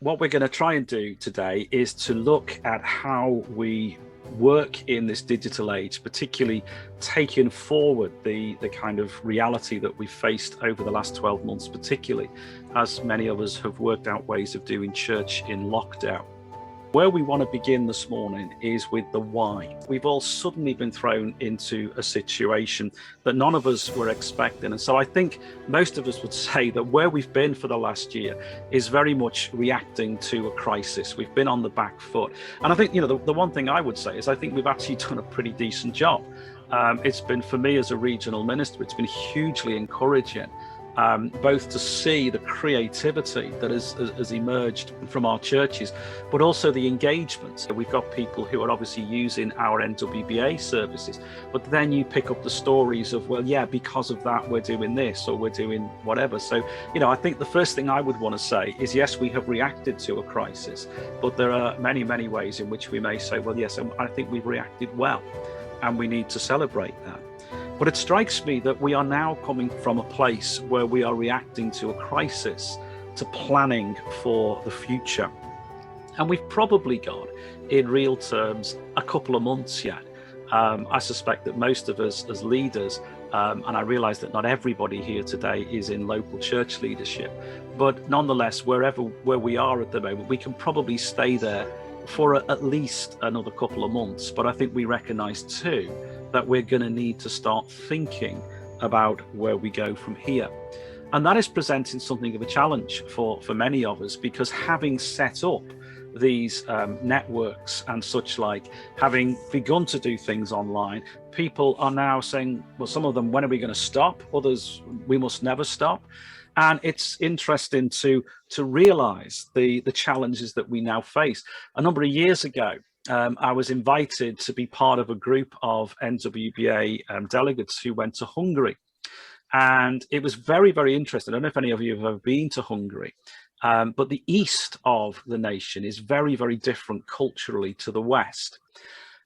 what we're going to try and do today is to look at how we work in this digital age, particularly taking forward the kind of reality that we've faced over the last 12 months, particularly as many of us have worked out ways of doing church in lockdown. Where we want to begin this morning is with the why. We've all suddenly been thrown into a situation that none of us were expecting. And so I think most of us would say that where we've been for the last year is very much reacting to a crisis. We've been on the back foot. And I think, the one thing I would say is I think we've actually done a pretty decent job. It's been, for me as a regional minister, it's been hugely encouraging. Both to see the creativity that has emerged from our churches, but also the engagement. We've got people who are obviously using our NWBA services, but then you pick up the stories of, well, yeah, because of that, we're doing this or we're doing whatever. So, I think the first thing I would want to say is, yes, we have reacted to a crisis, but there are many, many ways in which we may say, well, yes, I think we've reacted well, and we need to celebrate that. But it strikes me that we are now coming from a place where we are reacting to a crisis, to planning for the future. And we've probably got, in real terms, a couple of months yet. I suspect that most of us as leaders, and I realize that not everybody here today is in local church leadership, but nonetheless, where we are at the moment, we can probably stay there for at least another couple of months. But I think we recognize too that we're going to need to start thinking about where we go from here. And that is presenting something of a challenge for many of us, because having set up these networks and such like, having begun to do things online, people are now saying, well, some of them, when are we going to stop? Others, we must never stop. And it's interesting to realize the challenges that we now face. A number of years ago, I was invited to be part of a group of NWBA delegates who went to Hungary. And it was very, very interesting. I don't know if any of you have ever been to Hungary, but the east of the nation is very, very different culturally to the west.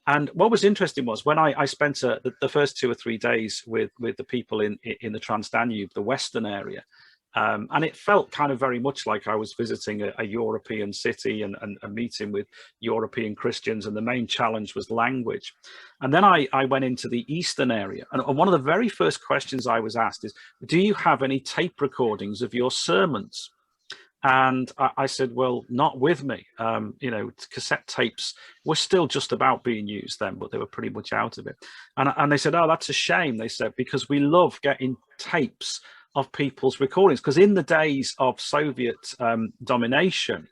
And what was interesting was when I spent the first 2 or 3 days with the people in the Trans-Danube, the western area, and it felt kind of very much like I was visiting a European city and meeting with European Christians, and the main challenge was language. And then I went into the eastern area, and one of the very first questions I was asked is, do you have any tape recordings of your sermons? And I said, well, not with me. Cassette tapes were still just about being used then, but they were pretty much out of it. And they said, oh, that's a shame, they said, because we love getting tapes of people's recordings, because in the days of Soviet domination,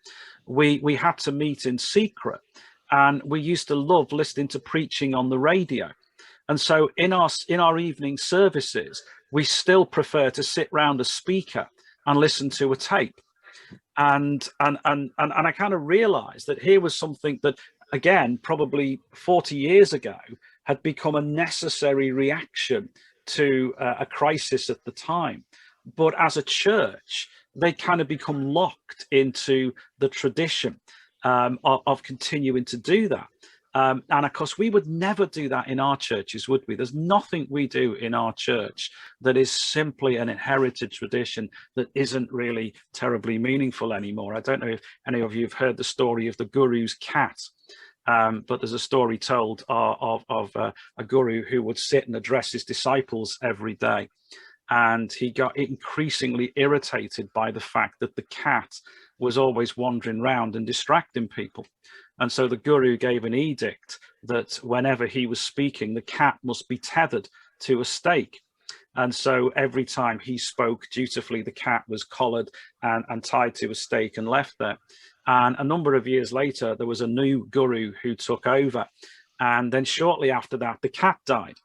we had to meet in secret, and we used to love listening to preaching on the radio. And so in our evening services, we still prefer to sit round a speaker and listen to a tape. And I kind of realized that here was something that, again, probably 40 years ago, had become a necessary reaction to a crisis at the time. But as a church, they kind of become locked into the tradition of continuing to do that. And of course, we would never do that in our churches, would we? There's nothing we do in our church that is simply an inherited tradition that isn't really terribly meaningful anymore. I don't know if any of you have heard the story of the guru's cat. But there's a story told of a guru who would sit and address his disciples every day. And he got increasingly irritated by the fact that the cat was always wandering around and distracting people. And so the guru gave an edict that whenever he was speaking, the cat must be tethered to a stake. And so every time he spoke dutifully, the cat was collared and tied to a stake and left there. And a number of years later, there was a new guru who took over. And then shortly after that, the cat died.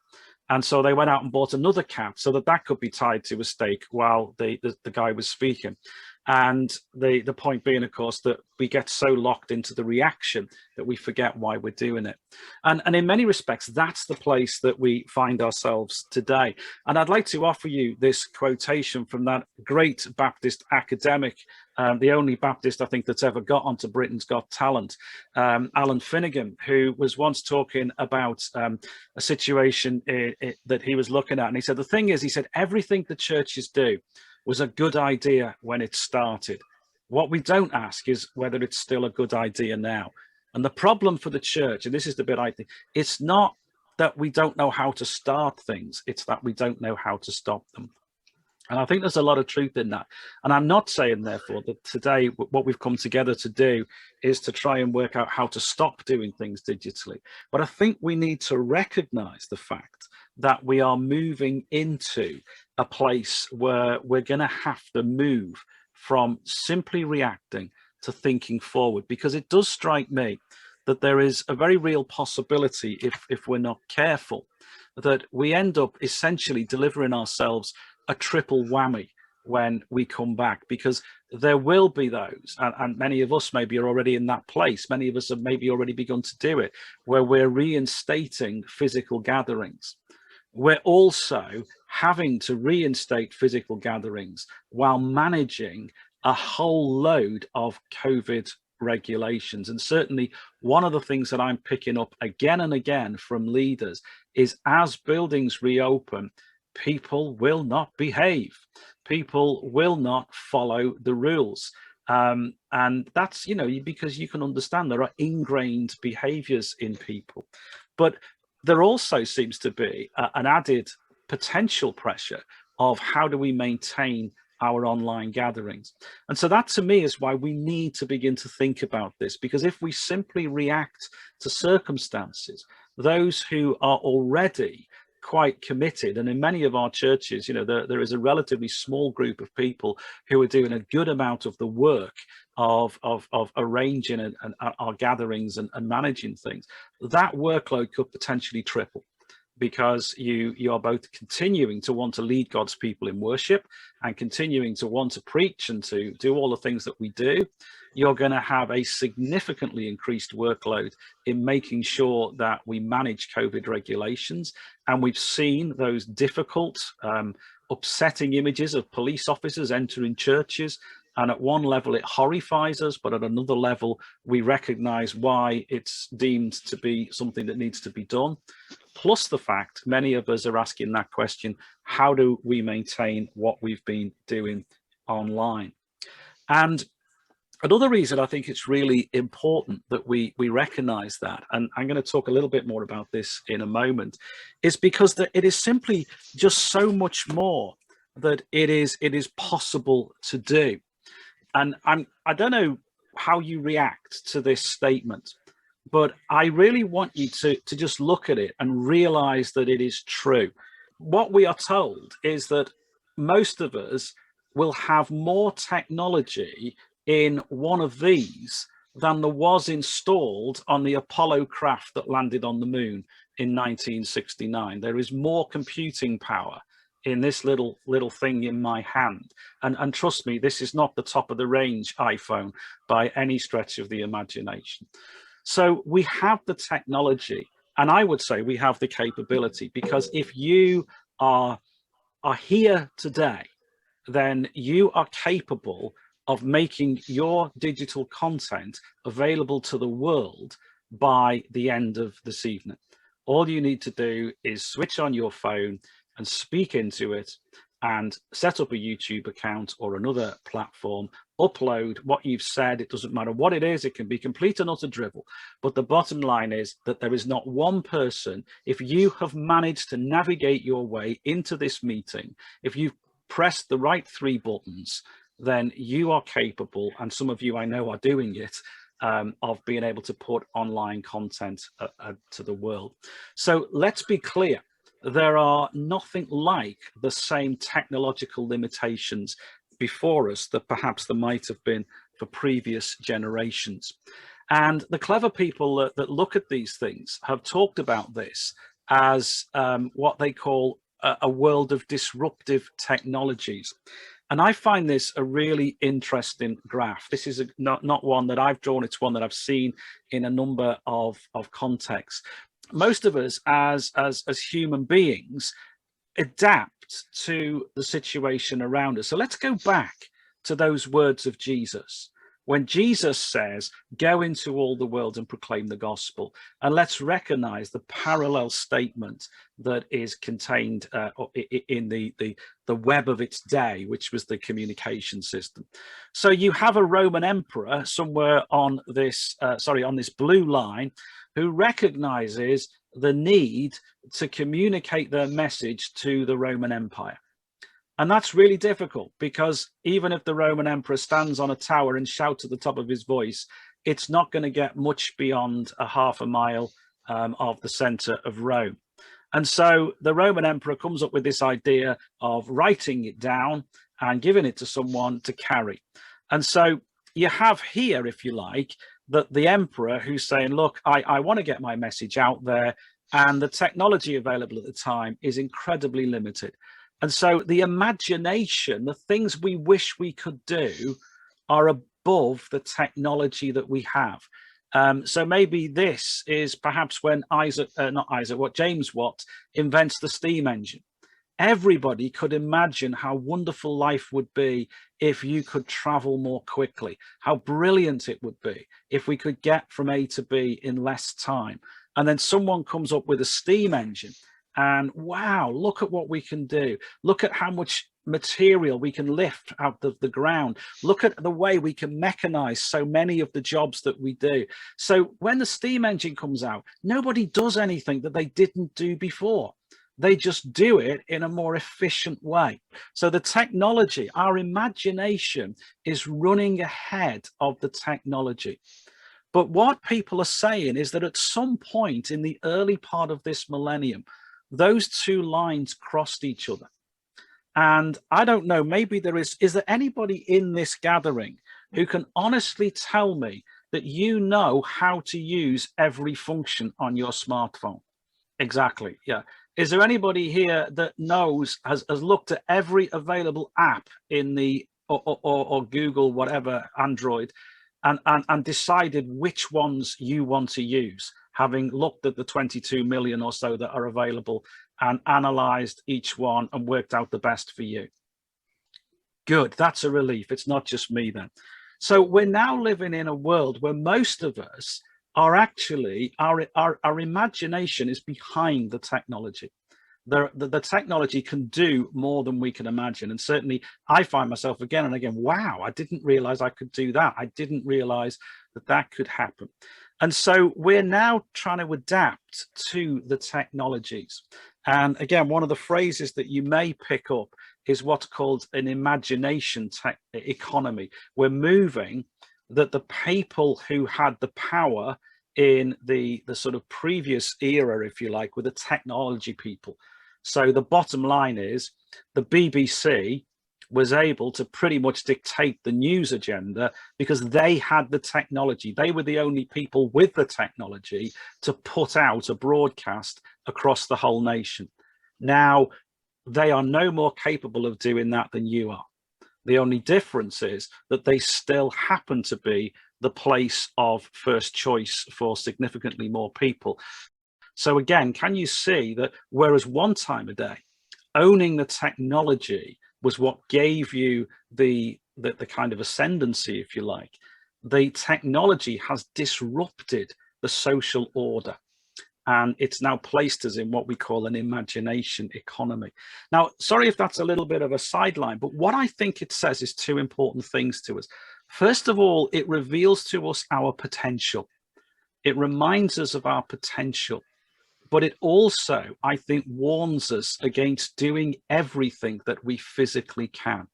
And so they went out and bought another cat so that could be tied to a stake while the guy was speaking. And the point being, of course, that we get so locked into the reaction that we forget why we're doing it. And in many respects, that's the place that we find ourselves today. And I'd like to offer you this quotation from that great Baptist academic, the only Baptist, I think, that's ever got onto Britain's Got Talent, Alan Finnegan, who was once talking about a situation that he was looking at. And he said, the thing is, he said, everything the churches do was a good idea when it started. What we don't ask is whether it's still a good idea now. And the problem for the church, and this is the bit I think, it's not that we don't know how to start things, it's that we don't know how to stop them. And I think there's a lot of truth in that. And I'm not saying, therefore, that today what we've come together to do is to try and work out how to stop doing things digitally. But I think we need to recognize the fact that we are moving into a place where we're going to have to move from simply reacting to thinking forward, because it does strike me that there is a very real possibility, if we're not careful, that we end up essentially delivering ourselves a triple whammy when we come back, because there will be those, and many of us maybe are already in that place, many of us have maybe already begun to do it, where we're reinstating physical gatherings. We're also having to reinstate physical gatherings while managing a whole load of COVID regulations. And certainly one of the things that I'm picking up again and again from leaders is, as buildings reopen, people will not behave. People will not follow the rules. And that's, because you can understand there are ingrained behaviors in people. But there also seems to be an added potential pressure of how do we maintain our online gatherings. And so that, to me, is why we need to begin to think about this, because if we simply react to circumstances, those who are already quite committed, and in many of our churches, there is a relatively small group of people who are doing a good amount of the work of arranging and our gatherings and managing things, that workload could potentially triple, because you are both continuing to want to lead God's people in worship and continuing to want to preach and to do all the things that we do. You're going to have a significantly increased workload in making sure that we manage COVID regulations. And we've seen those difficult, upsetting images of police officers entering churches. And at one level, it horrifies us, but at another level, we recognize why it's deemed to be something that needs to be done. Plus the fact many of us are asking that question, how do we maintain what we've been doing online? And another reason I think it's really important that we recognize that, and I'm going to talk a little bit more about this in a moment, is because it is simply just so much more that it is possible to do. And I don't know how you react to this statement, but I really want you to just look at it and realize that it is true. What we are told is that most of us will have more technology in one of these than there was installed on the Apollo craft that landed on the moon in 1969. There is more computing power in this little thing in my hand. And trust me, this is not the top of the range iPhone by any stretch of the imagination. So we have the technology, and I would say we have the capability, because if you are here today, then you are capable of making your digital content available to the world by the end of this evening. All you need to do is switch on your phone and speak into it and set up a YouTube account or another platform, upload what you've said. It doesn't matter what it is. It can be complete and utter drivel. But the bottom line is that there is not one person, if you have managed to navigate your way into this meeting, if you've pressed the right 3 buttons, then you are capable, and some of you I know are doing it, of being able to put online content to the world. So let's be clear. There are nothing like the same technological limitations before us that perhaps there might have been for previous generations. And the clever people that look at these things have talked about this as what they call a world of disruptive technologies. And I find this a really interesting graph. This is not one that I've drawn, it's one that I've seen in a number of contexts. Most of us as human beings adapt to the situation around us. So let's go back to those words of Jesus. When Jesus says, go into all the world and proclaim the gospel, and let's recognize the parallel statement that is contained in the web of its day, which was the communication system. So you have a Roman emperor somewhere on this, on this blue line, who recognizes the need to communicate their message to the Roman Empire. And that's really difficult, because even if the Roman emperor stands on a tower and shouts at the top of his voice, it's not going to get much beyond a half a mile of the center of Rome. And so the Roman emperor comes up with this idea of writing it down and giving it to someone to carry. And so you have here, if you like, that the emperor who's saying, look, I want to get my message out there, and the technology available at the time is incredibly limited. And so the imagination, the things we wish we could do, are above the technology that we have. So maybe this is perhaps when James Watt invents the steam engine. Everybody could imagine how wonderful life would be if you could travel more quickly, how brilliant it would be if we could get from A to B in less time. And then someone comes up with a steam engine, and wow, look at what we can do. Look at how much material we can lift out of the ground. Look at the way we can mechanize so many of the jobs that we do. So when the steam engine comes out, nobody does anything that they didn't do before. They just do it in a more efficient way. So the technology, our imagination, is running ahead of the technology. But what people are saying is that at some point in the early part of this millennium, those two lines crossed each other. And I don't know, maybe is there anybody in this gathering who can honestly tell me that you know how to use every function on your smartphone? Exactly, yeah. Is there anybody here that knows, has looked at every available app in the, or Google, whatever, Android, and decided which ones you want to use, having looked at the 22 million or so that are available and analyzed each one and worked out the best for you? Good, that's a relief. It's not just me then. So we're now living in a world where most of us are actually, our imagination is behind the technology. The technology can do more than we can imagine. And certainly I find myself again and again, wow, I didn't realize I could do that. I didn't realize that that could happen. And so we're now trying to adapt to the technologies. And again, one of the phrases that you may pick up is what's called an imagination economy. We're moving that the people who had the power in the sort of previous era, if you like, were the technology people. So the bottom line is the BBC was able to pretty much dictate the news agenda because they had the technology. They were the only people with the technology to put out a broadcast across the whole nation. Now, they are no more capable of doing that than you are. The only difference is that they still happen to be the place of first choice for significantly more people. So again, can you see that whereas one time a day, owning the technology was what gave you the kind of ascendancy, if you like, the technology has disrupted the social order. And it's now placed us in what we call an imagination economy. Now, sorry if that's a little bit of a sideline, but what I think it says is two important things to us. First of all, it reveals to us our potential. It reminds us of our potential. But it also, I think, warns us against doing everything that we physically can.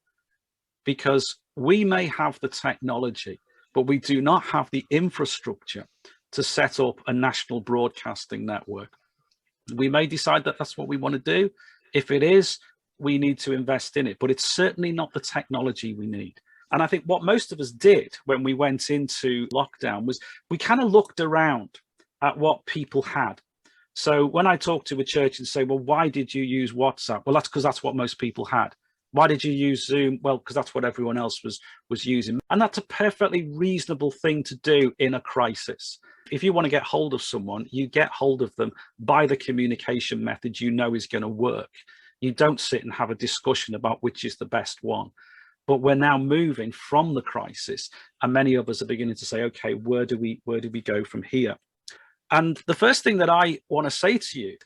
Because we may have the technology, but we do not have the infrastructure to set up a national broadcasting network. We may decide that that's what we want to do. If it is, we need to invest in it, but it's certainly not the technology we need. And I think what most of us did when we went into lockdown was we kind of looked around at what people had. So when I talk to a church and say, well, why did you use WhatsApp? Well, that's because that's what most people had. Why did you use Zoom? Well, because that's what everyone else was using. And that's a perfectly reasonable thing to do in a crisis. If you want to get hold of someone, you get hold of them by the communication method you know is going to work. You don't sit and have a discussion about which is the best one. but we're now moving from the crisis, and many of us are beginning to say, okay, where do we go from here? And the first thing that I want to say to you,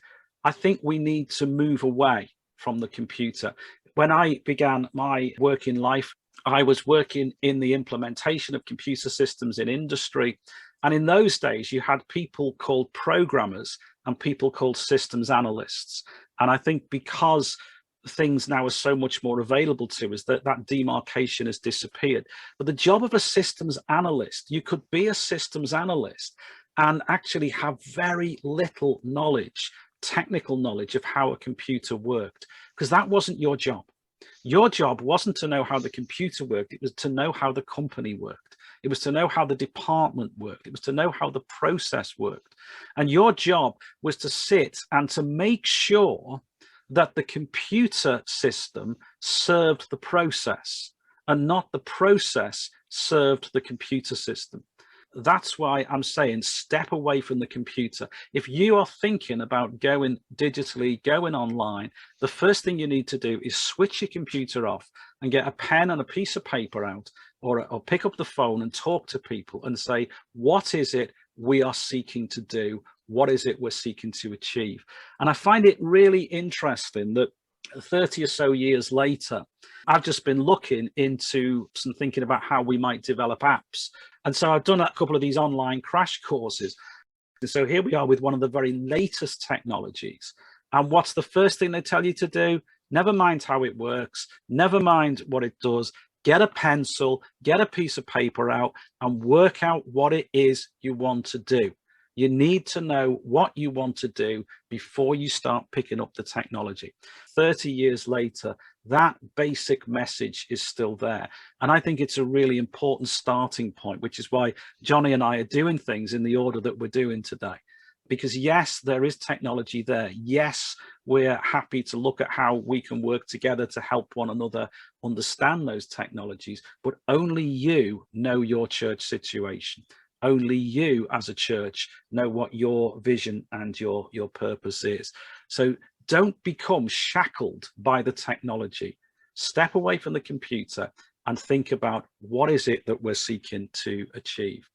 I think we need to move away from the computer. When I began my working life, I was working in the implementation of computer systems in industry. And in those days, you had people called programmers and people called systems analysts. And I think because things now are so much more available to us, that demarcation has disappeared. But the job of a systems analyst, you could be a systems analyst and actually have very little knowledge, technical knowledge of how a computer worked, because that wasn't your job. Your job wasn't to know how the computer worked, it was to know how the company worked. It was to know how the department worked. It was to know how the process worked. And your job was to sit and to make sure that the computer system served the process and not the process served the computer system. That's why I'm saying step away from the computer. If you are thinking about going digitally, going online, the first thing you need to do is switch your computer off and get a pen and a piece of paper out, or pick up the phone and talk to people and say, what is it we are seeking to do? What is it we're seeking to achieve? And I find it really interesting that 30 or so years later, I've just been looking into some thinking about how we might develop apps. And so I've done a couple of these online crash courses. And so here we are with one of the very latest technologies. And what's the first thing they tell you to do? Never mind how it works, never mind what it does. Get a pencil, get a piece of paper out and work out what it is you want to do. You need to know what you want to do before you start picking up the technology. 30 years later, that basic message is still there. And I think it's a really important starting point, which is why Johnny and I are doing things in the order that we're doing today. Because yes, there is technology there. Yes, we're happy to look at how we can work together to help one another understand those technologies, but only you know your church situation. Only you as a church know what your vision and your purpose is. So don't become shackled by the technology. Step away from the computer and think about what is it that we're seeking to achieve.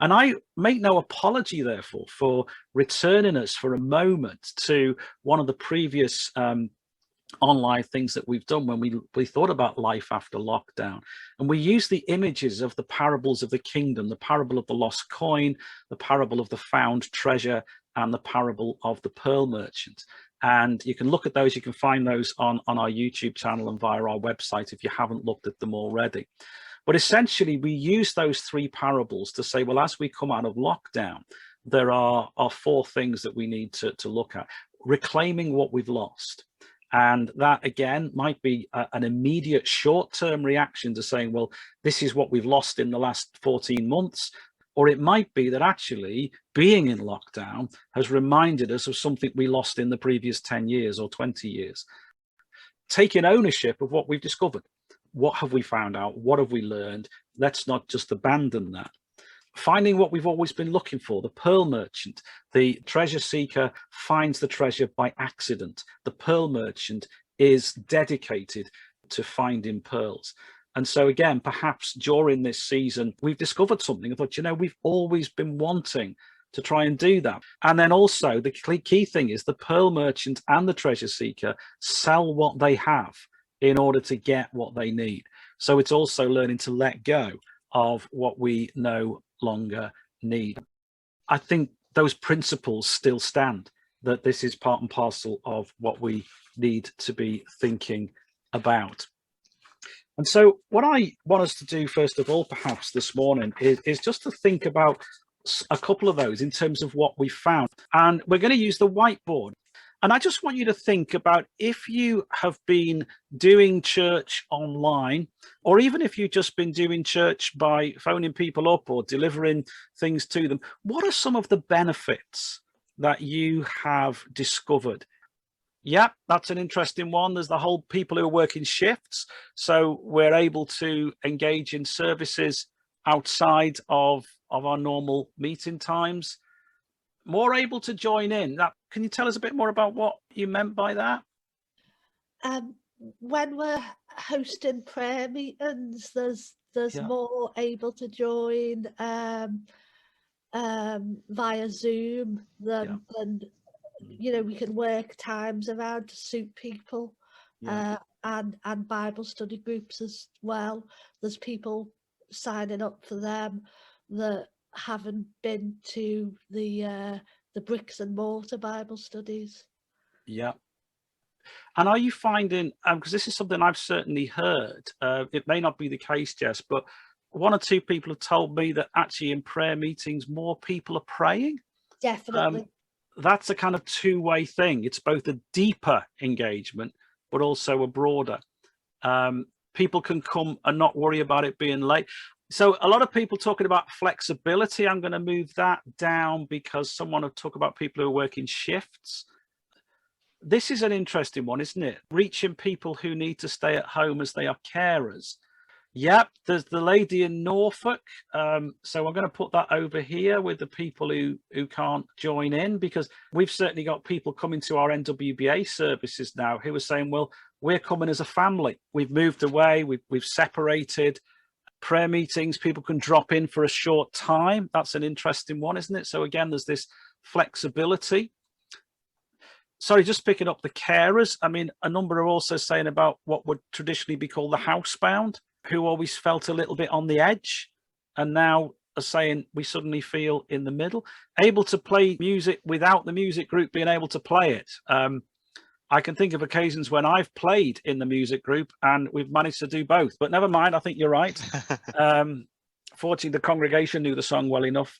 And I make no apology, therefore, for returning us for a moment to one of the previous online things that we've done when we thought about life after lockdown. And we use the images of the parables of the kingdom, the parable of the lost coin, the parable of the found treasure, and the parable of the pearl merchant. And you can look at those, you can find those on our YouTube channel and via our website if you haven't looked at them already. But essentially, we use those three parables to say, well, as we come out of lockdown, there are four things that we need to look at. Reclaiming what we've lost. And that, again, might be an immediate short-term reaction to saying, well, this is what we've lost in the last 14 months. Or it might be that actually being in lockdown has reminded us of something we lost in the previous 10 years or 20 years. Taking ownership of what we've discovered. What have we found out? What have we learned? Let's not just abandon that. Finding what we've always been looking for, the pearl merchant. The treasure seeker finds the treasure by accident. The pearl merchant is dedicated to finding pearls. And so again, perhaps during this season, we've discovered something. I thought, you know, we've always been wanting to try and do that. And then also the key thing is the pearl merchant and the treasure seeker sell what they have in order to get what they need. So it's also learning to let go of what we no longer need. I think those principles still stand, that this is part and parcel of what we need to be thinking about. And so what I want us to do, first of all, perhaps this morning, is just to think about a couple of those in terms of what we found. And we're going to use the whiteboard. And I just want you to think about, if you have been doing church online, or even if you've just been doing church by phoning people up or delivering things to them, what are some of the benefits that you have discovered? Yeah, that's an interesting one. There's the whole people who are working shifts. So we're able to engage in services outside of our normal meeting times. More able to join in. Can you tell us a bit more about what you meant by that? when we're hosting prayer meetings, there's Yeah. more able to join via Zoom Yeah. than we can work times around to suit people, Yeah. and Bible study groups as well. There's people signing up for them that haven't been to the bricks and mortar Bible studies. Yeah. And are you finding, because this is something I've certainly heard, it may not be the case, Jess, but one or two people have told me that actually in prayer meetings, more people are praying. Definitely. That's a kind of two-way thing. It's both a deeper engagement, but also a broader. People can come and not worry about it being late. So a lot of people talking about flexibility. I'm going to move that down because someone will talk about people who are working shifts. This is an interesting one, isn't it? Reaching people who need to stay at home as they are carers. Yep, there's the lady in Norfolk. So I'm going to put that over here with the people who can't join in, because we've certainly got people coming to our NWBA services now who are saying, well, we're coming as a family. We've moved away. We've separated. Prayer meetings, people can drop in for a short time. That's an interesting one, isn't it? So again, there's this flexibility. Sorry, just picking up the carers. I mean, a number are also saying about what would traditionally be called the housebound, who always felt a little bit on the edge, and now are saying we suddenly feel in the middle, able to play music without the music group being able to play it. I can think of occasions when I've played in the music group and we've managed to do both, but never mind. I think you're right. Fortunately, the congregation knew the song well enough.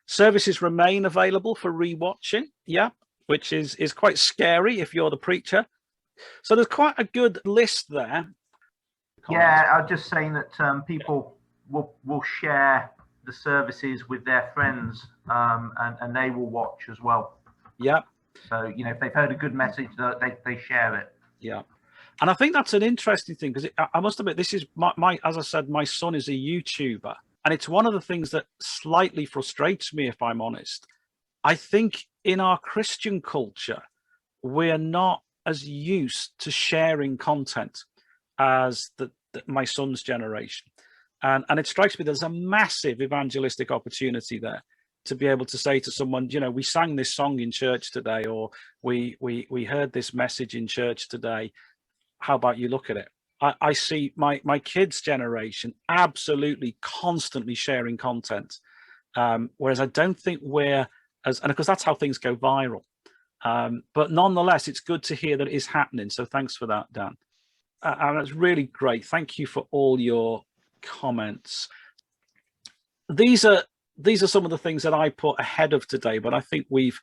Services remain available for rewatching. Yeah, which is quite scary if you're the preacher. So there's quite a good list there. Yeah, I'm just saying that people will share the services with their friends, and they will watch as well. Yeah. So, if they've heard a good message, they share it. Yeah. And I think that's an interesting thing, because I must admit, this is my, as I said, my son is a YouTuber, and it's one of the things that slightly frustrates me, if I'm honest. I think in our Christian culture, we're not as used to sharing content as my son's generation. And it strikes me there's a massive evangelistic opportunity there to be able to say to someone, we sang this song in church today, or we heard this message in church today. How about you look at it? I see my kids' generation absolutely constantly sharing content, whereas I don't think we're and of course that's how things go viral. But nonetheless, it's good to hear that it is happening. So thanks for that, Dan. And it's really great. Thank you for all your comments. These are some of the things that I put ahead of today, but I think we've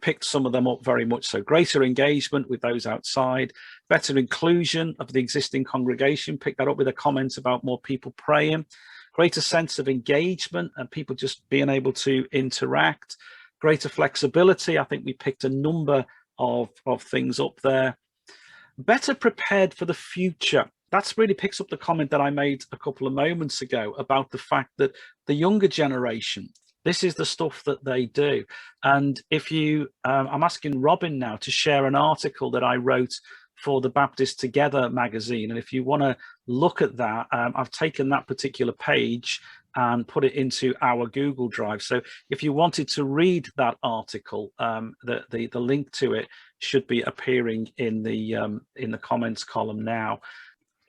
picked some of them up very much so. Greater engagement with those outside, better inclusion of the existing congregation, pick that up with a comment about more people praying, greater sense of engagement and people just being able to interact, greater flexibility. I think we picked a number of things up there. Better prepared for the future. That's really picks up the comment that I made a couple of moments ago about the fact that the younger generation, this is the stuff that they do. And if you, I'm asking Robin now to share an article that I wrote for the Baptist Together magazine. And if you want to look at that, I've taken that particular page and put it into our Google Drive. So if you wanted to read that article, the link to it should be appearing in the comments column now.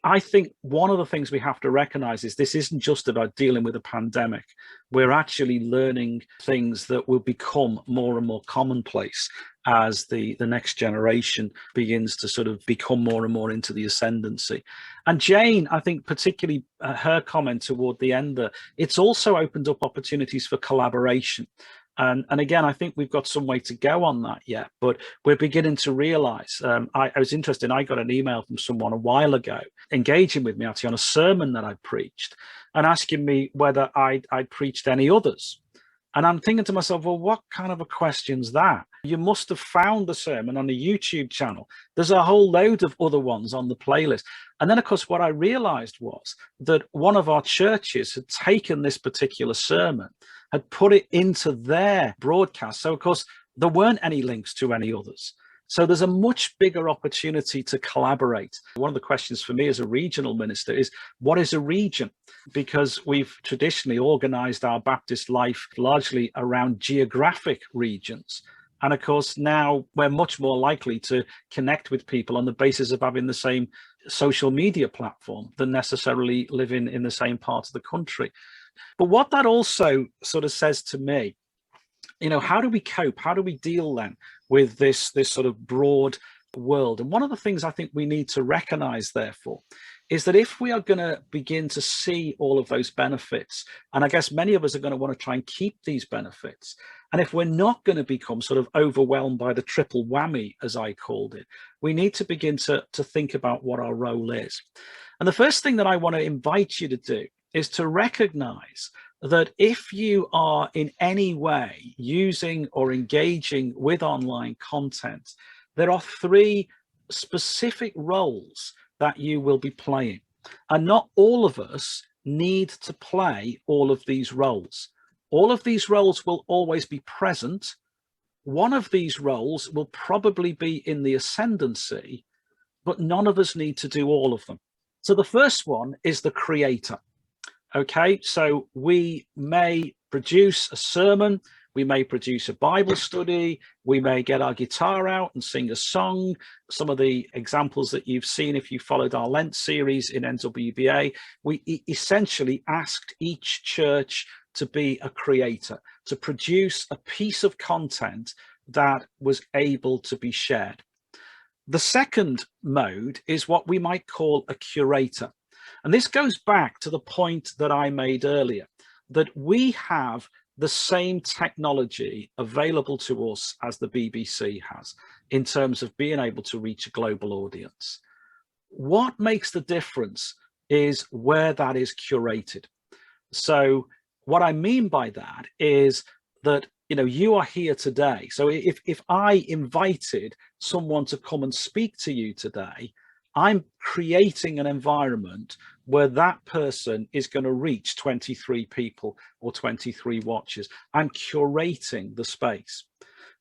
I think one of the things we have to recognize is this isn't just about dealing with a pandemic. We're actually learning things that will become more and more commonplace as the next generation begins to sort of become more and more into the ascendancy. And Jane, I think particularly her comment toward the end there, it's also opened up opportunities for collaboration. And again, I think we've got some way to go on that yet, but we're beginning to realize, I was interested, I got an email from someone a while ago engaging with me actually on a sermon that I preached and asking me whether I'd preached any others. And I'm thinking to myself, well, what kind of a question's that? You must have found the sermon on the YouTube channel. There's a whole load of other ones on the playlist. And then, of course, what I realized was that one of our churches had taken this particular sermon, had put it into their broadcast. So, of course, there weren't any links to any others. So there's a much bigger opportunity to collaborate. One of the questions for me as a regional minister is, what is a region? Because we've traditionally organized our Baptist life largely around geographic regions. And of course, now we're much more likely to connect with people on the basis of having the same social media platform than necessarily living in the same part of the country. But what that also sort of says to me, how do we cope? How do we deal then with this sort of broad world? And one of the things I think we need to recognize, therefore, is that if we are going to begin to see all of those benefits, and I guess many of us are going to want to try and keep these benefits, and if we're not going to become sort of overwhelmed by the triple whammy, as I called it, we need to begin to think about what our role is. And the first thing that I want to invite you to do is to recognize that if you are in any way using or engaging with online content, there are 3 specific roles that you will be playing. And not all of us need to play all of these roles. All of these roles will always be present. One of these roles will probably be in the ascendancy, but none of us need to do all of them. So the first one is the creator. Okay, so we may produce a sermon, we may produce a Bible study, we may get our guitar out and sing a song. Some of the examples that you've seen if you followed our Lent series in NWBA, we essentially asked each church to be a creator, to produce a piece of content that was able to be shared. The second mode is what we might call a curator. And this goes back to the point that I made earlier, that we have the same technology available to us as the BBC has in terms of being able to reach a global audience. What makes the difference is where that is curated. So what I mean by that is that, you are here today. So if I invited someone to come and speak to you today, I'm creating an environment where that person is going to reach 23 people or 23 watchers. I'm curating the space.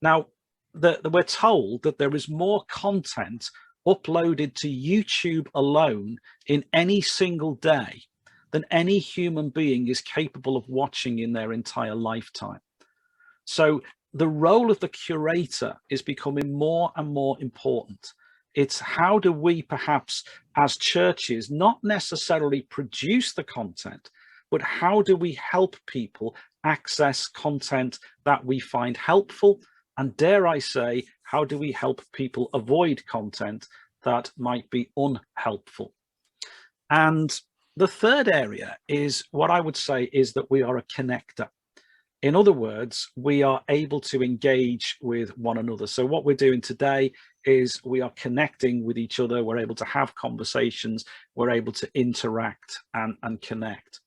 Now, we're told that there is more content uploaded to YouTube alone in any single day than any human being is capable of watching in their entire lifetime. So the role of the curator is becoming more and more important. It's how do we perhaps as churches not necessarily produce the content, but how do we help people access content that we find helpful? And dare I say, how do we help people avoid content that might be unhelpful? And the third area is what I would say is that we are a connector. In other words, we are able to engage with one another. So what we're doing today is we are connecting with each other. We're able to have conversations. We're able to interact and connect.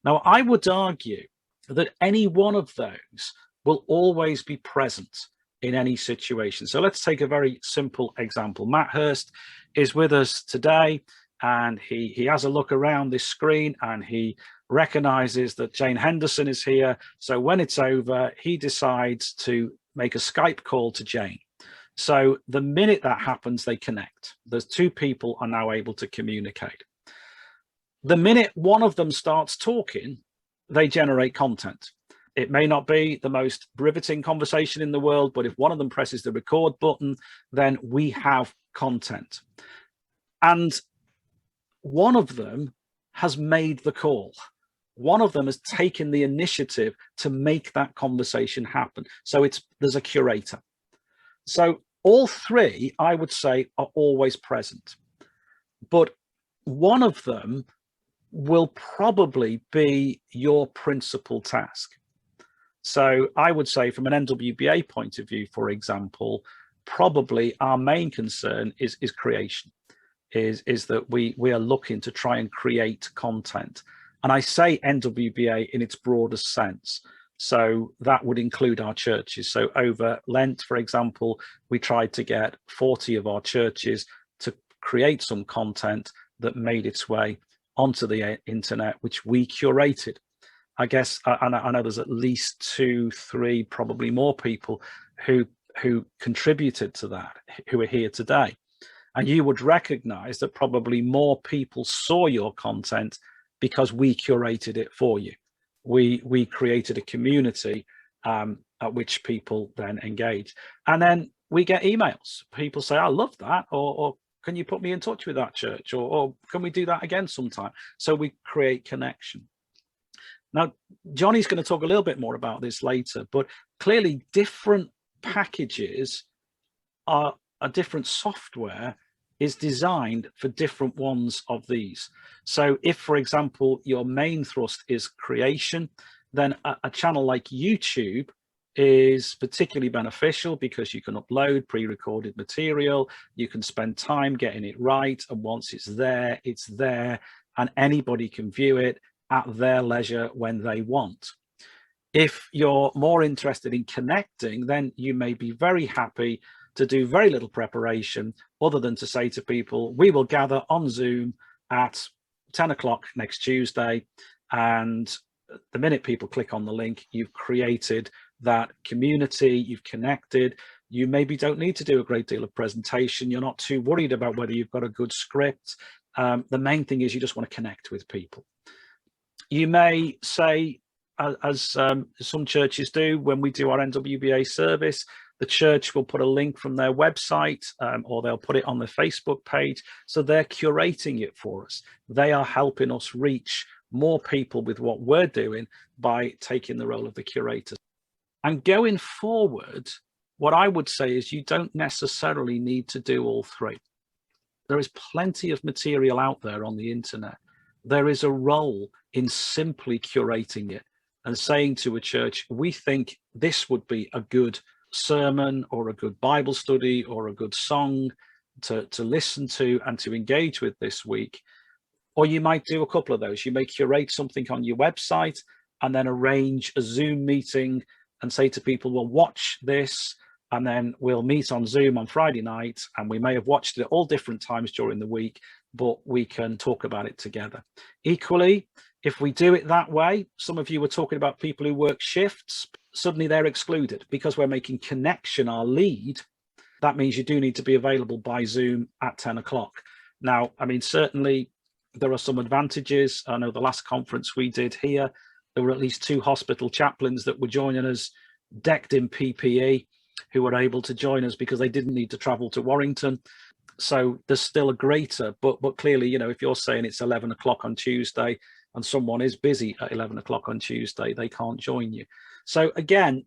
Now, I would argue that any one of those will always be present in any situation. So let's take a very simple example. Matt Hurst is with us today, and he has a look around this screen and he recognizes that Jane Henderson is here. So when it's over, he decides to make a Skype call to Jane. So the minute that happens, they connect. There's 2 people are now able to communicate. The minute one of them starts talking, they generate content. It may not be the most riveting conversation in the world, but if one of them presses the record button, then we have content. And one of them has made the call. One of them has taken the initiative to make that conversation happen. So there's a curator. So all 3, I would say, are always present. But one of them will probably be your principal task. So I would say from an NWBA point of view, for example, probably our main concern is creation, is that we are looking to try and create content. And I say NWBA in its broadest sense. So that would include our churches. So over Lent, for example, we tried to get 40 of our churches to create some content that made its way onto the internet, which we curated. I guess I know there's at least 2, 3, probably more people who who contributed to that, who are here today. And you would recognize that probably more people saw your content because we curated it for you. We created a community at which people then engage. And then we get emails. People say, I love that, or can you put me in touch with that church, or can we do that again sometime? So we create connection. Now, Johnny's going to talk a little bit more about this later, but clearly different packages are a different software is designed for different ones of these. So if, for example, your main thrust is creation, then a channel like YouTube is particularly beneficial because you can upload pre-recorded material, you can spend time getting it right, and once it's there, and anybody can view it at their leisure when they want. If you're more interested in connecting, then you may be very happy to do very little preparation other than to say to people, we will gather on Zoom at 10 o'clock next Tuesday. And the minute people click on the link, you've created that community, you've connected. You maybe don't need to do a great deal of presentation. You're not too worried about whether you've got a good script. The main thing is you just want to connect with people. You may say, as some churches do, when we do our NWBA service, the church will put a link from their website or they'll put it on their Facebook page. So they're curating it for us. They are helping us reach more people with what we're doing by taking the role of the curator. And going forward, what I would say is you don't necessarily need to do all three. There is plenty of material out there on the internet. There is a role in simply curating it and saying to a church, we think this would be a good sermon or a good Bible study or a good song to listen to and to engage with this week. Or you might do a couple of those. You may curate something on your website and then arrange a Zoom meeting and say to people, well, watch this, and then we'll meet on Zoom on Friday night, and we may have watched it at all different times during the week, but we can talk about it together. Equally, if we do it that way, some of you were talking about people who work shifts, suddenly they're excluded because we're making connection our lead. That means you do need to be available by Zoom at 10 o'clock. Now, I mean, certainly there are some advantages. I know the last conference we did here, there were at least 2 hospital chaplains that were joining us, decked in PPE, who were able to join us because they didn't need to travel to Warrington. So there's still a greater, but clearly, you know, if you're saying it's 11 o'clock on Tuesday and someone is busy at 11 o'clock on Tuesday, they can't join you. So again,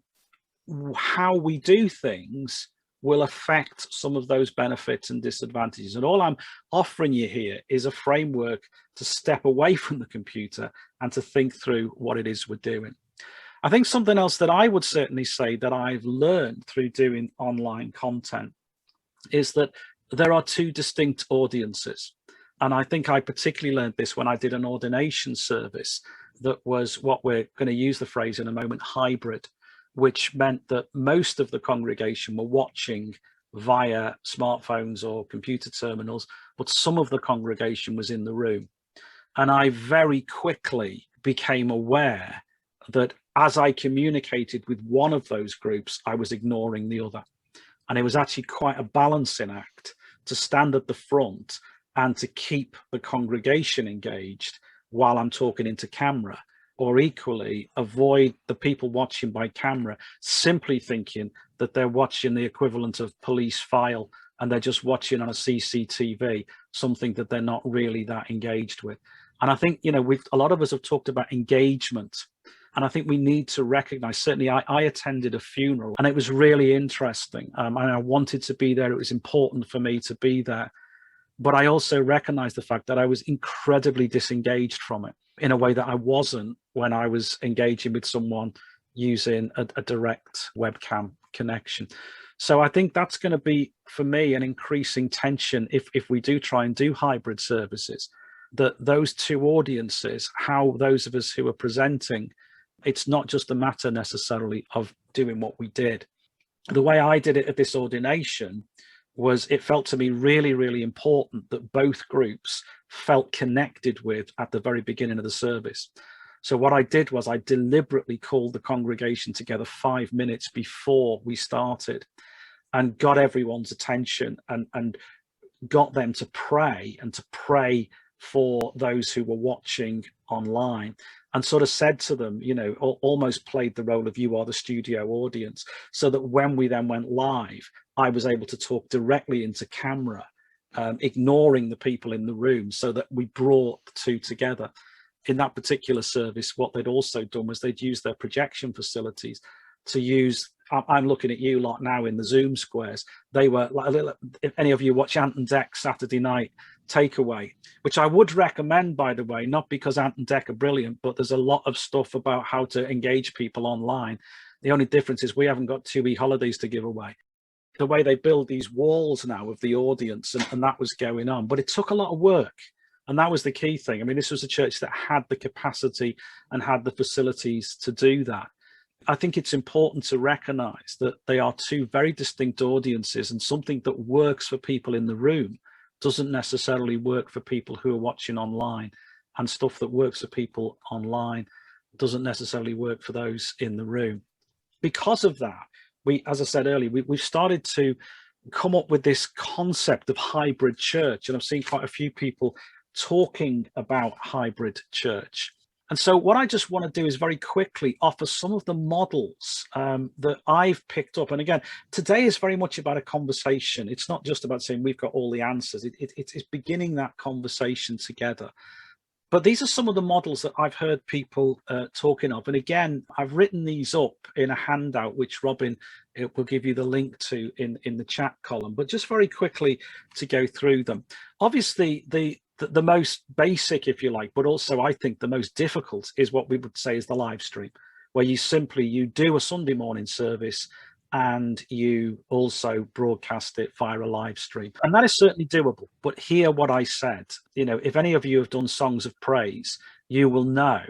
how we do things will affect some of those benefits and disadvantages. And all I'm offering you here is a framework to step away from the computer and to think through what it is we're doing. I think something else that I would certainly say that I've learned through doing online content is that there are 2 distinct audiences. And I think I particularly learned this when I did an ordination service that was what we're going to use the phrase in a moment, hybrid, which meant that most of the congregation were watching via smartphones or computer terminals, but some of the congregation was in the room. And I very quickly became aware that as I communicated with one of those groups, I was ignoring the other. And it was actually quite a balancing act to stand at the front and to keep the congregation engaged while I'm talking into camera, or equally avoid the people watching by camera simply thinking that they're watching the equivalent of police file and they're just watching on a CCTV, something that they're not really that engaged with. And I think, you know, a lot of us have talked about engagement. And I think we need to recognize, certainly I attended a funeral and it was really interesting. And I wanted to be there. It was important for me to be there. But I also recognized the fact that I was incredibly disengaged from it in a way that I wasn't when I was engaging with someone using a direct webcam connection. So I think that's going to be, for me, an increasing tension if we do try and do hybrid services, that those 2 audiences, how those of us who are presenting, it's not just a matter necessarily of doing what we did. The way I did it at this ordination was it felt to me really, really important that both groups felt connected with at the very beginning of the service. So what I did was I deliberately called the congregation together 5 minutes before we started. and got everyone's attention and got them to pray and to pray for those who were watching online, and sort of said to them, you know, almost played the role of you are the studio audience, so that when we then went live, I was able to talk directly into camera, ignoring the people in the room, so that we brought the two together. In that particular service, what they'd also done was they'd used their projection facilities to use, I'm looking at you lot now in the Zoom squares. They were like a little, if any of you watch Ant and Dec Saturday Night Takeaway, which I would recommend, by the way, not because Ant and Dec are brilliant, but there's a lot of stuff about how to engage people online. The only difference is we haven't got 2 holidays to give away. The way they build these walls now of the audience, and that was going on, but it took a lot of work. And that was the key thing. I mean, this was a church that had the capacity and had the facilities to do that. I think it's important to recognize that they are two very distinct audiences, and something that works for people in the room doesn't necessarily work for people who are watching online, and stuff that works for people online doesn't necessarily work for those in the room. Because of that, as I said earlier, we've started to come up with this concept of hybrid church, and I've seen quite a few people talking about hybrid church. And so what I just want to do is very quickly offer some of the models that I've picked up. And again, today is very much about a conversation. It's not just about saying we've got all the answers. It's beginning that conversation together. But these are some of the models that I've heard people talking of. And again, I've written these up in a handout, which Robin will give you the link to in the chat column. But just very quickly to go through them. Obviously, the most basic, if you like, but also I think the most difficult is what we would say is the live stream, where you do a Sunday morning service and you also broadcast it via a live stream. And that is certainly doable. But hear what I said, you know, if any of you have done Songs of Praise, you will know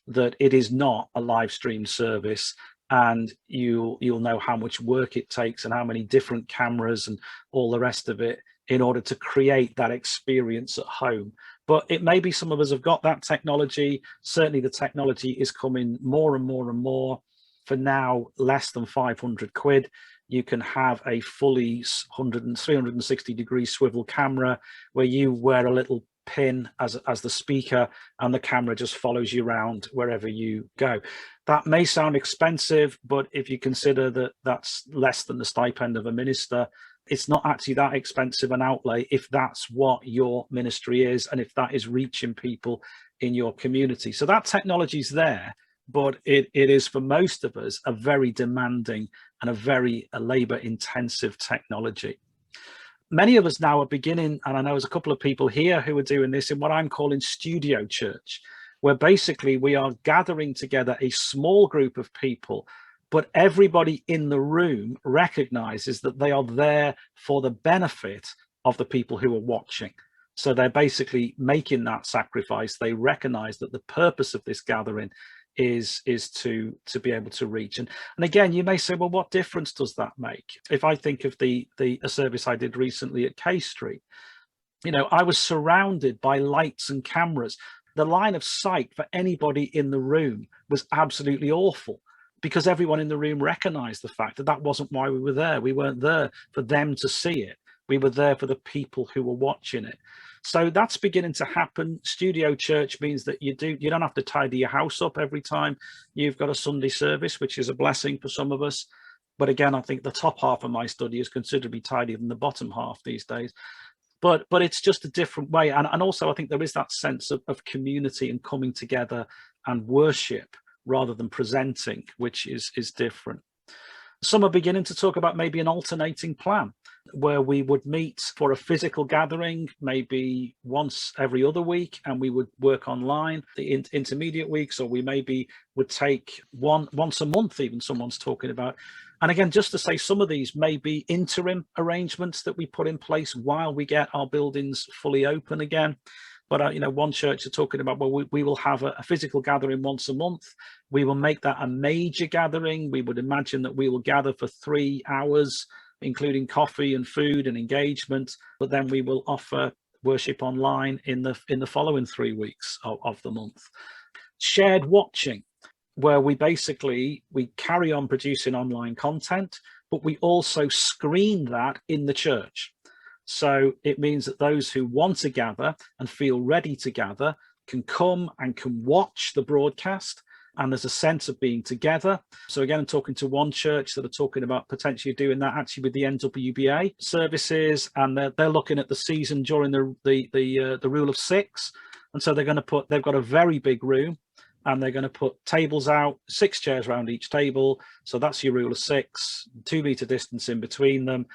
that it is not a live stream service, and you'll know how much work it takes and how many different cameras and all the rest of it in order to create that experience at home. But it may be some of us have got that technology. Certainly the technology is coming more and more and more. For now, less than 500 quid, you can have a fully 360 degree swivel camera where you wear a little pin as the speaker, and the camera just follows you around wherever you go. That may sound expensive, but if you consider that that's less than the stipend of a minister, it's not actually that expensive an outlay if that's what your ministry is, and if that is reaching people in your community. So that technology is there, but it is for most of us a very demanding and a very labor intensive technology. Many of us now are beginning, and I know there's a couple of people here who are doing this in what I'm calling studio church, where basically we are gathering together a small group of people, but everybody in the room recognizes that they are there for the benefit of the people who are watching. So they're basically making that sacrifice. They recognize that the purpose of this gathering is to be able to reach. And again, you may say, well, what difference does that make? If I think of a service I did recently at K Street, you know, I was surrounded by lights and cameras. The line of sight for anybody in the room was absolutely awful, because everyone in the room recognized the fact that that wasn't why we were there. We weren't there for them to see it. We were there for the people who were watching it. So that's beginning to happen. Studio church means that you don't have to tidy your house up every time you've got a Sunday service, which is a blessing for some of us. But again, I think the top half of my study is considerably tidier than the bottom half these days. But it's just a different way. And also I think there is that sense of community and coming together and worship rather than presenting, which is different. Some are beginning to talk about maybe an alternating plan, where we would meet for a physical gathering maybe once every other week, and we would work online the intermediate weeks, or we maybe would take once a month, even someone's talking about. And again, just to say, some of these may be interim arrangements that we put in place while we get our buildings fully open again. But you know, one church are talking about, well, we will have a physical gathering once a month. We will make that a major gathering. We would imagine that we will gather for 3 hours, including coffee and food and engagement. But then we will offer worship online in the following 3 weeks of the month. Shared watching, where we carry on producing online content, but we also screen that in the church. So it means that those who want to gather and feel ready to gather can come and can watch the broadcast, and there's a sense of being together. So again, I'm talking to one church that are talking about potentially doing that actually with the NWBA services, and they're looking at the season during the rule of 6, and so they've got a very big room, and they're going to put tables out, 6 chairs around each table. So that's your rule of 6, 2-meter distance in between them,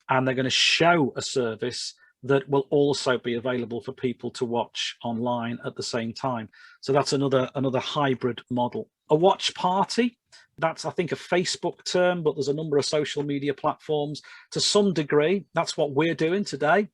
and they're going to show a service that will also be available for people to watch online at the same time. So that's another hybrid model. A watch party, that's I think a Facebook term, but there's a number of social media platforms. To some degree, that's what we're doing today.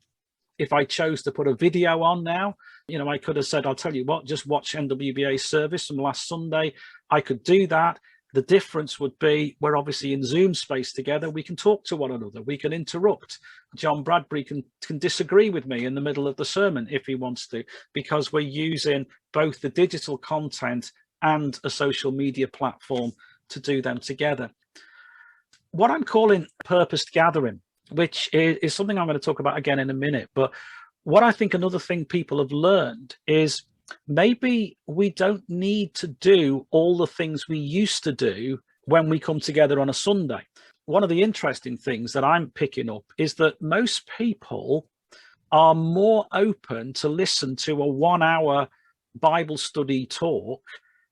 If I chose to put a video on now, I could have said, I'll tell you what, just watch NWBA service from last Sunday. I could do that. The difference would be we're obviously in Zoom space together. We can talk to one another. We can interrupt. John Bradbury can disagree with me in the middle of the sermon if he wants to, because we're using both the digital content and a social media platform to do them together. What I'm calling purposed gathering, which is something I'm going to talk about again in a minute. But what I think another thing people have learned is maybe we don't need to do all the things we used to do when we come together on a Sunday. One of the interesting things that I'm picking up is that most people are more open to listen to a 1-hour Bible study talk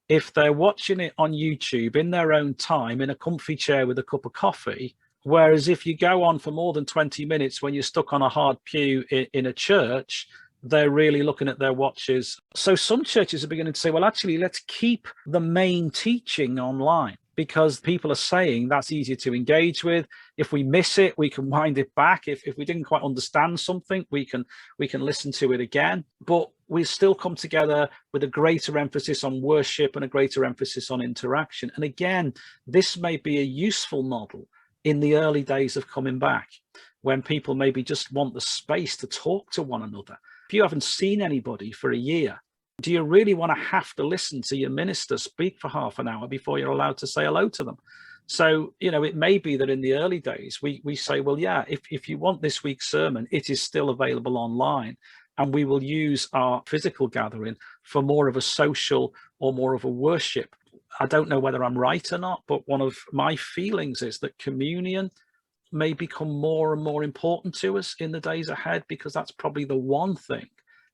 if they're watching it on YouTube in their own time in a comfy chair with a cup of coffee. Whereas if you go on for more than 20 minutes when you're stuck on a hard pew in a church, they're really looking at their watches. So some churches are beginning to say, well, actually, let's keep the main teaching online, because people are saying that's easier to engage with. If we miss it, we can wind it back. If we didn't quite understand something, we can listen to it again. But we still come together with a greater emphasis on worship and a greater emphasis on interaction. And again, this may be a useful model in the early days of coming back, when people maybe just want the space to talk to one another. If you haven't seen anybody for a year, do you really want to have to listen to your minister speak for half an hour before you're allowed to say hello to them? So, it may be that in the early days, we say, well, yeah, if you want this week's sermon, it is still available online, and we will use our physical gathering for more of a social or more of a worship. I don't know whether I'm right or not, but one of my feelings is that communion may become more and more important to us in the days ahead, because that's probably the one thing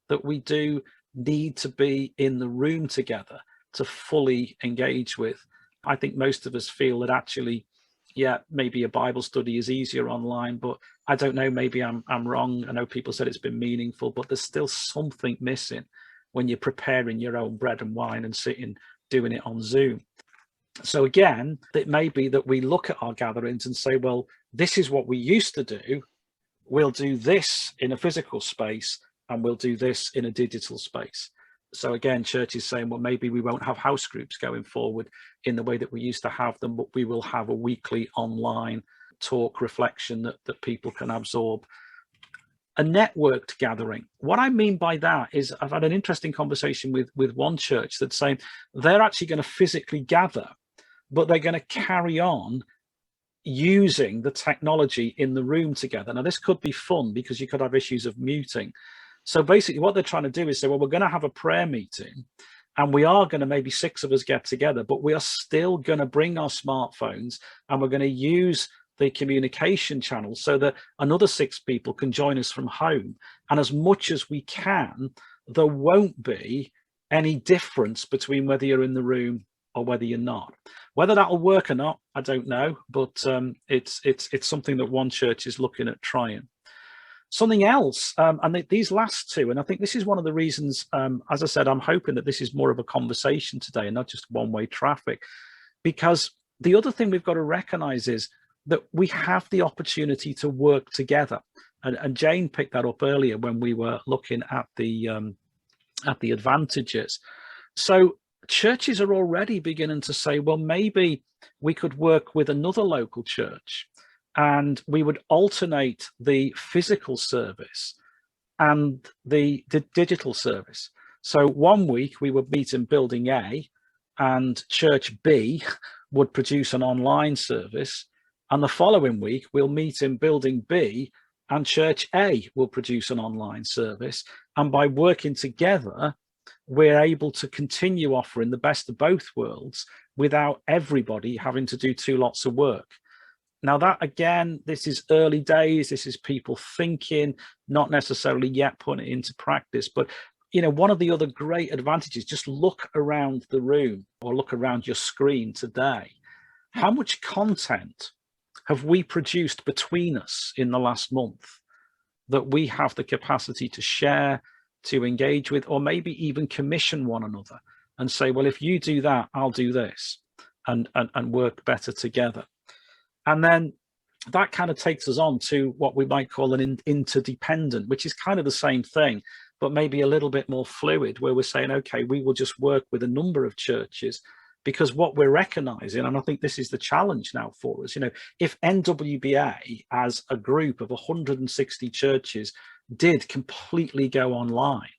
that we do need to be in the room together to fully engage with. I think most of us feel that actually, yeah, maybe a Bible study is easier online, but I don't know, maybe I'm wrong. I know people said it's been meaningful, but there's still something missing when you're preparing your own bread and wine and sitting doing it on Zoom. So again, it may be that we look at our gatherings and say, well, this is what we used to do. We'll do this in a physical space, and we'll do this in a digital space. So again, church is saying, well, maybe we won't have house groups going forward in the way that we used to have them, but we will have a weekly online talk reflection that people can absorb. A networked gathering. What I mean by that is I've had an interesting conversation with one church that's saying they're actually going to physically gather, but they're going to carry on using the technology in the room together. Now, this could be fun because you could have issues of muting. So basically what they're trying to do is say, well, we're going to have a prayer meeting, and we are going to, maybe 6 of us get together, but we are still going to bring our smartphones, and we're going to use the communication channel so that another 6 people can join us from home. And as much as we can, there won't be any difference between whether you're in the room or whether you're not. Whether that'll work or not, I don't know, but it's something that one church is looking at trying. Something else, and these last 2, and I think this is one of the reasons, as I said, I'm hoping that this is more of a conversation today and not just one-way traffic, because the other thing we've got to recognize is that we have the opportunity to work together. And Jane picked that up earlier when we were looking at the advantages. So churches are already beginning to say, well, maybe we could work with another local church, and we would alternate the physical service and the digital service. So one week we would meet in building A, and church B would produce an online service, And the following week, we'll meet in building B, and church A will produce an online service. And by working together, we're able to continue offering the best of both worlds without everybody having to do two lots of work. Now that, again, this is early days. This is people thinking, not necessarily yet putting it into practice. But, you know, one of the other great advantages, just look around the room or look around your screen today. How much content have we produced between us in the last month that we have the capacity to share, to engage with, or maybe even commission one another and say, well, if you do that, I'll do this, and work better together. And then that kind of takes us on to what we might call an interdependent, which is kind of the same thing, but maybe a little bit more fluid, where we're saying, okay, we will just work with a number of churches, because what we're recognizing, and I think this is the challenge now for us, you know, if NWBA as a group of 160 churches did completely go online,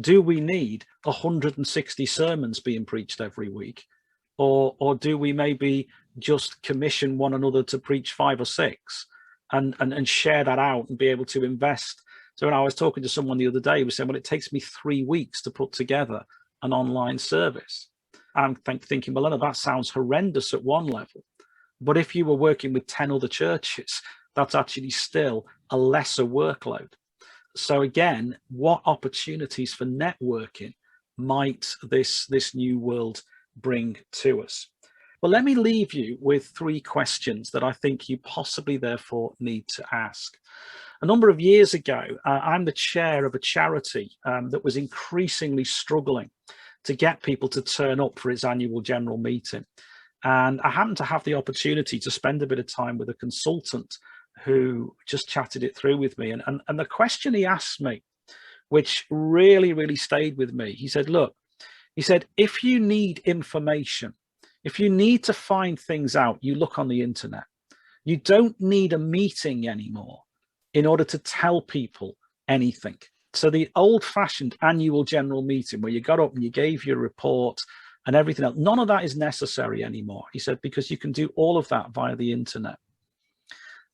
do we need 160 sermons being preached every week? Or do we maybe just commission one another to preach 5 or 6 and share that out and be able to invest? So when I was talking to someone the other day, he was saying, well, it takes me 3 weeks to put together an online service. I'm thinking, well, no, that sounds horrendous at one level. But if you were working with 10 other churches, that's actually still a lesser workload. So again, what opportunities for networking might this new world bring to us? Well, let me leave you with 3 questions that I think you possibly therefore need to ask. A number of years ago, I'm the chair of a charity that was increasingly struggling to get people to turn up for its annual general meeting. And I happened to have the opportunity to spend a bit of time with a consultant who just chatted it through with me. And the question he asked me, which really stayed with me, he said, look, he said, if you need information, if you need to find things out, you look on the internet. You don't need a meeting anymore in order to tell people anything. So the old-fashioned annual general meeting where you got up and you gave your report and everything else, none of that is necessary anymore, he said, because you can do all of that via the internet.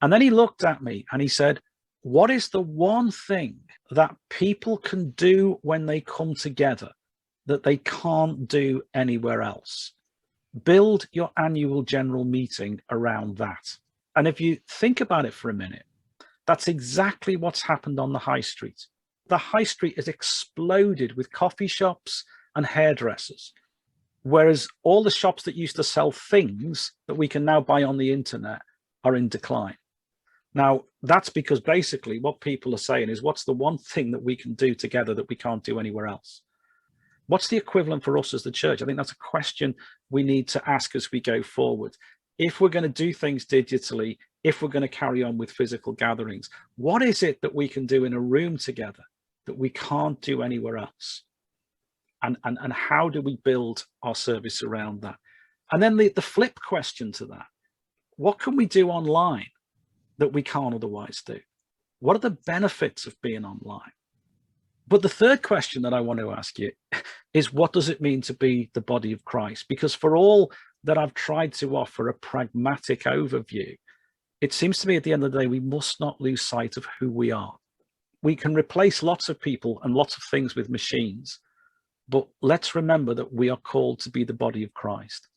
And then he looked at me and he said, what is the one thing that people can do when they come together that they can't do anywhere else? Build your annual general meeting around that. And if you think about it for a minute, that's exactly what's happened on the high street. The high street has exploded with coffee shops and hairdressers, whereas all the shops that used to sell things that we can now buy on the internet are in decline. Now, that's because basically what people are saying is, what's the one thing that we can do together that we can't do anywhere else? What's the equivalent for us as the church? I think that's a question we need to ask as we go forward. If we're going to do things digitally, if we're going to carry on with physical gatherings, what is it that we can do in a room together that we can't do anywhere else? And how do we build our service around that? And then the flip question to that, what can we do online that we can't otherwise do? What are the benefits of being online? But the third question that I want to ask you is, what does it mean to be the body of Christ? Because for all that I've tried to offer a pragmatic overview, it seems to me at the end of the day, we must not lose sight of who we are. We can replace lots of people and lots of things with machines, but let's remember that we are called to be the body of Christ.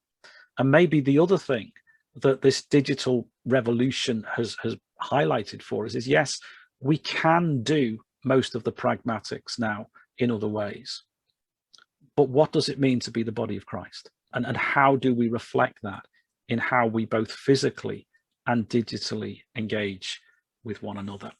And maybe the other thing that this digital revolution has highlighted for us is, yes, we can do most of the pragmatics now in other ways. But what does it mean to be the body of Christ? And how do we reflect that in how we both physically and digitally engage with one another?